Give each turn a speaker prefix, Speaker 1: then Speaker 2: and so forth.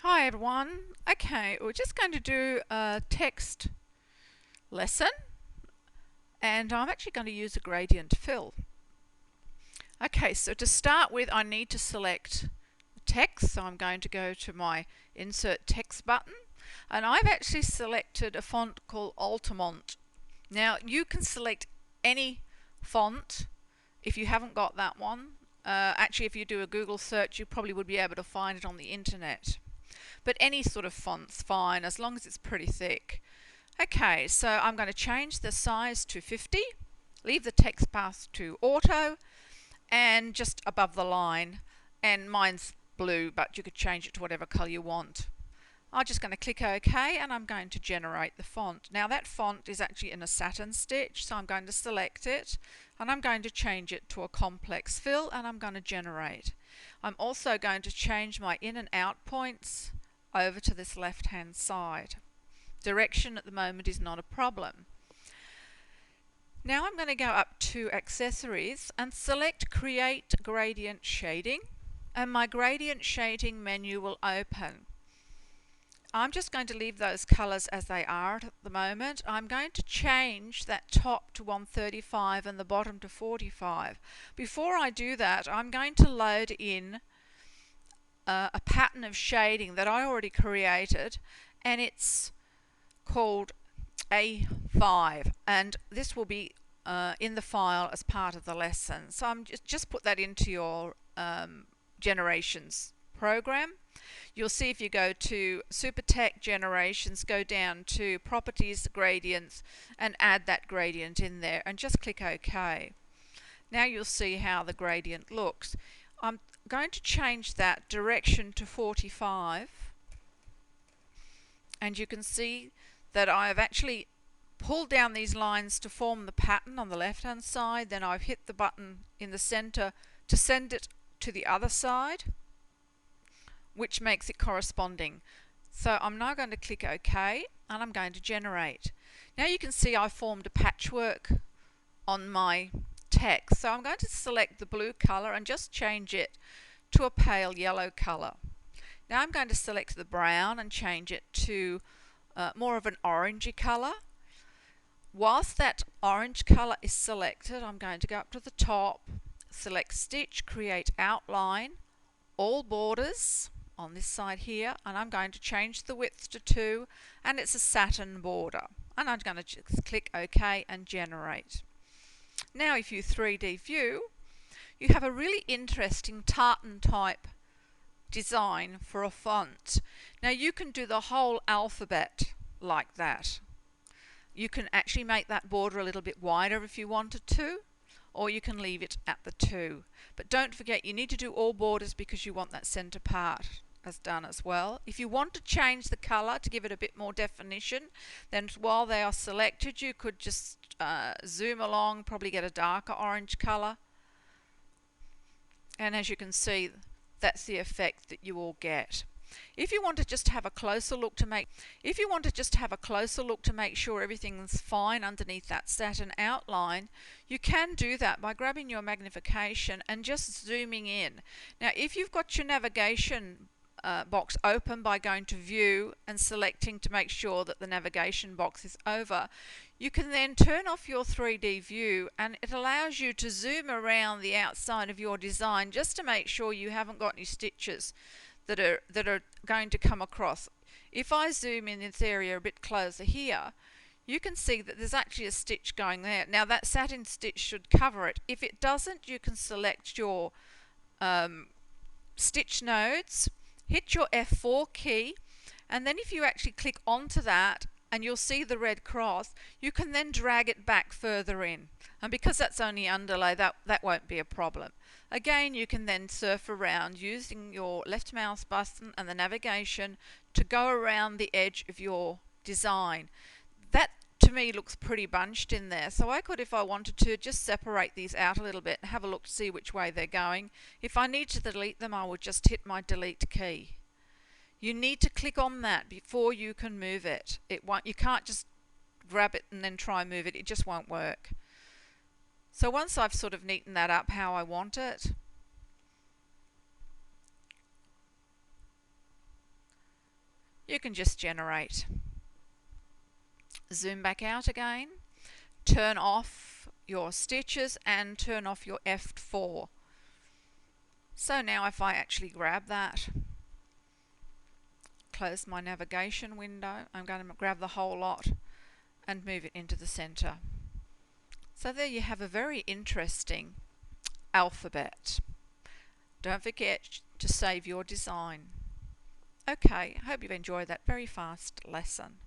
Speaker 1: Hi everyone. Okay, we're just going to do a text lesson and I'm actually going to use a gradient fill. Okay, so to start with I need to select text, so I'm going to go to my insert text button and I've actually selected a font called Altamont. Now you can select any font if you haven't got that one. Actually, if you do a Google search you probably would be able to find it on the internet. But any sort of font's fine as long as it's pretty thick. Okay, so I'm going to change the size to 50, leave the text path to auto, and just above the line, and mine's blue, but you could change it to whatever colour you want. I'm just going to click OK and I'm going to generate the font. Now that font is actually in a satin stitch, so I'm going to select it and I'm going to change it to a complex fill and I'm going to generate. I'm also going to change my in and out points over to this left hand side. Direction at the moment is not a problem. Now I'm going to go up to accessories and select create gradient shading and my gradient shading menu will open. I'm just going to leave those colours as they are at the moment. I'm going to change that top to 135 and the bottom to 45. Before I do that, I'm going to load in a pattern of shading that I already created, and it's called A5, and this will be in the file as part of the lesson. So I'm just put that into your generations program. You'll see if you go to SuperTech Generations, go down to Properties, Gradients, and add that gradient in there and just click OK. Now you'll see how the gradient looks. I'm going to change that direction to 45 and you can see that I've actually pulled down these lines to form the pattern on the left hand side, then I've hit the button in the center to send it to the other side, which makes it corresponding. So I'm now going to click OK and I'm going to generate. Now you can see I formed a patchwork on my text. So I'm going to select the blue color and just change it to a pale yellow color. Now I'm going to select the brown and change it to more of an orangey color. Whilst that orange color is selected, I'm going to go up to the top, select Stitch, Create Outline, All Borders on this side here, and I'm going to change the width to 2 and it's a satin border, and I'm going to just click OK and generate. Now if you 3D view, you have a really interesting tartan type design for a font. Now you can do the whole alphabet like that. You can actually make that border a little bit wider if you wanted to, or you can leave it at the 2. But don't forget, you need to do all borders because you want that center part as done as well. If you want to change the color to give it a bit more definition, then while they are selected you could just zoom along, probably get a darker orange color, and as you can see that's the effect that you will get. If you want to just have a closer look to make sure everything's fine underneath that satin outline, you can do that by grabbing your magnification and just zooming in. Now if you've got your navigation box open by going to View and selecting to make sure that the navigation box is over, you can then turn off your 3D view and it allows you to zoom around the outside of your design just to make sure you haven't got any stitches that are going to come across. If I zoom in this area a bit closer here, you can see that there's actually a stitch going there. Now that satin stitch should cover it. If it doesn't, you can select your stitch nodes, hit your F4 key, and then if you actually click onto that and you'll see the red cross, you can then drag it back further in. And because that's only underlay, that won't be a problem. Again, you can then surf around using your left mouse button and the navigation to go around the edge of your design. That to me looks pretty bunched in there, so I could, if I wanted to, just separate these out a little bit and have a look to see which way they're going. If I need to delete them, I would just hit my delete key. You need to click on that before you can move it. You can't just grab it and then try and move it. It just won't work. So once I've sort of neatened that up how I want it, you can just generate. Zoom back out again, turn off your stitches and turn off your F4. So now if I actually grab that, close my navigation window, I'm going to grab the whole lot and move it into the center. So there you have a very interesting alphabet. Don't forget to save your design. Okay, I hope you've enjoyed that very fast lesson.